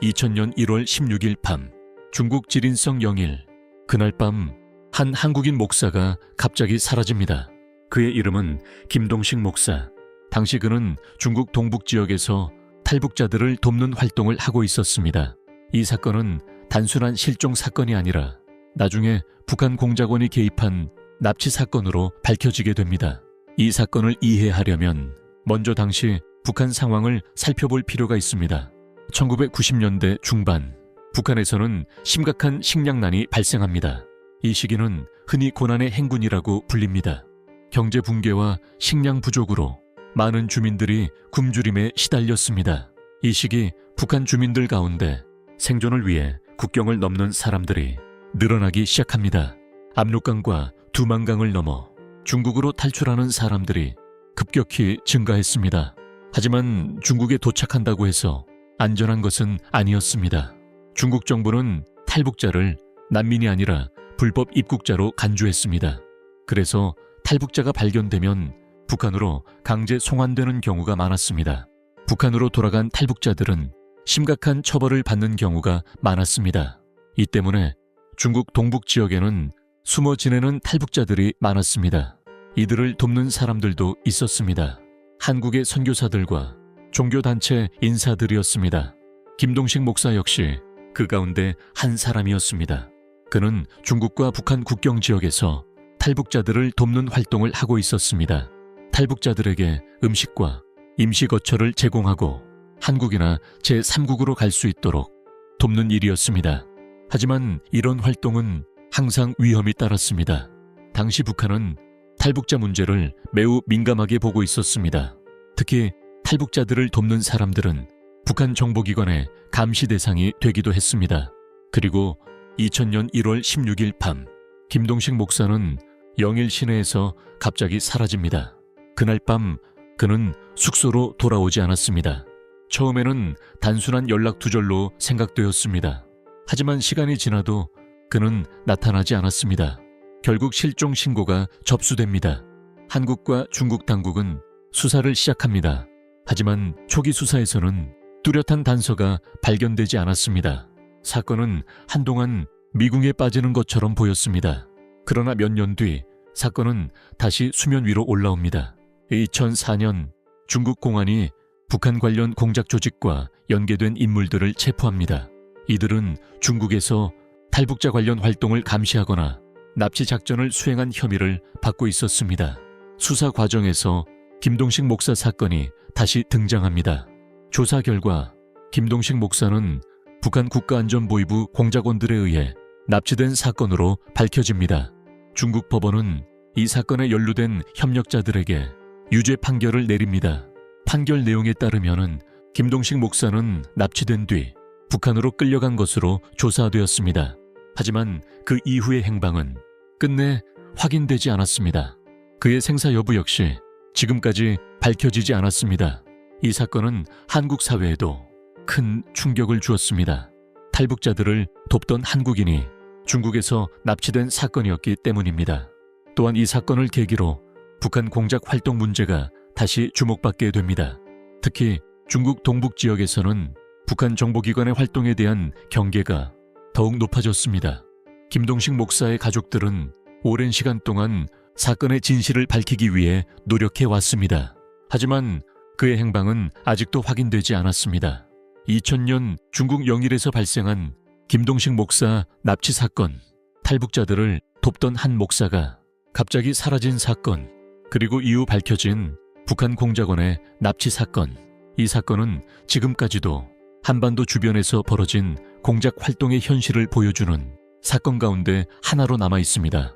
2000년 1월 16일 밤 중국 지린성 영일, 그날 밤 한 한국인 목사가 갑자기 사라집니다. 그의 이름은 김동식 목사. 당시 그는 중국 동북 지역에서 탈북자들을 돕는 활동을 하고 있었습니다. 이 사건은 단순한 실종 사건이 아니라 나중에 북한 공작원이 개입한 납치 사건으로 밝혀지게 됩니다. 이 사건을 이해하려면 먼저 당시 북한 상황을 살펴볼 필요가 있습니다. 1990년대 중반, 북한에서는 심각한 식량난이 발생합니다. 이 시기는 흔히 고난의 행군이라고 불립니다. 경제 붕괴와 식량 부족으로 많은 주민들이 굶주림에 시달렸습니다. 이 시기 북한 주민들 가운데 생존을 위해 국경을 넘는 사람들이 늘어나기 시작합니다. 압록강과 두만강을 넘어 중국으로 탈출하는 사람들이 급격히 증가했습니다. 하지만 중국에 도착한다고 해서 안전한 것은 아니었습니다. 중국 정부는 탈북자를 난민이 아니라 불법 입국자로 간주했습니다. 그래서 탈북자가 발견되면 북한으로 강제 송환되는 경우가 많았습니다. 북한으로 돌아간 탈북자들은 심각한 처벌을 받는 경우가 많았습니다. 이 때문에 중국 동북 지역에는 숨어 지내는 탈북자들이 많았습니다. 이들을 돕는 사람들도 있었습니다. 한국의 선교사들과 종교단체 인사들이었습니다. 김동식 목사 역시 그 가운데 한 사람이었습니다. 그는 중국과 북한 국경 지역에서 탈북자들을 돕는 활동을 하고 있었습니다. 탈북자들에게 음식과 임시거처를 제공하고 한국이나 제3국으로 갈 수 있도록 돕는 일이었습니다. 하지만 이런 활동은 항상 위험이 따랐습니다. 당시 북한은 탈북자 문제를 매우 민감하게 보고 있었습니다. 특히 탈북자들을 돕는 사람들은 북한 정보기관의 감시 대상이 되기도 했습니다. 그리고 2000년 1월 16일 밤 김동식 목사는 영일 시내에서 갑자기 사라집니다. 그날 밤 그는 숙소로 돌아오지 않았습니다. 처음에는 단순한 연락 두절로 생각되었습니다. 하지만 시간이 지나도 그는 나타나지 않았습니다. 결국 실종 신고가 접수됩니다. 한국과 중국 당국은 수사를 시작합니다. 하지만 초기 수사에서는 뚜렷한 단서가 발견되지 않았습니다. 사건은 한동안 미궁에 빠지는 것처럼 보였습니다. 그러나 몇 년 뒤 사건은 다시 수면 위로 올라옵니다. 2004년 중국 공안이 북한 관련 공작 조직과 연계된 인물들을 체포합니다. 이들은 중국에서 탈북자 관련 활동을 감시하거나 납치 작전을 수행한 혐의를 받고 있었습니다. 수사 과정에서 김동식 목사 사건이 다시 등장합니다. 조사 결과 김동식 목사는 북한 국가안전보위부 공작원들에 의해 납치된 사건으로 밝혀집니다. 중국 법원은 이 사건에 연루된 협력자들에게 유죄 판결을 내립니다. 판결 내용에 따르면 김동식 목사는 납치된 뒤 북한으로 끌려간 것으로 조사되었습니다. 하지만 그 이후의 행방은 끝내 확인되지 않았습니다. 그의 생사 여부 역시 지금까지 밝혀지지 않았습니다. 이 사건은 한국 사회에도 큰 충격을 주었습니다. 탈북자들을 돕던 한국인이 중국에서 납치된 사건이었기 때문입니다. 또한 이 사건을 계기로 북한 공작 활동 문제가 다시 주목받게 됩니다. 특히 중국 동북 지역에서는 북한 정보기관의 활동에 대한 경계가 더욱 높아졌습니다. 김동식 목사의 가족들은 오랜 시간 동안 사건의 진실을 밝히기 위해 노력해 왔습니다. 하지만 그의 행방은 아직도 확인되지 않았습니다. 2000년 중국 영일에서 발생한 김동식 목사 납치 사건, 탈북자들을 돕던 한 목사가 갑자기 사라진 사건, 그리고 이후 밝혀진 북한 공작원의 납치 사건. 이 사건은 지금까지도 한반도 주변에서 벌어진 공작 활동의 현실을 보여주는 사건 가운데 하나로 남아 있습니다.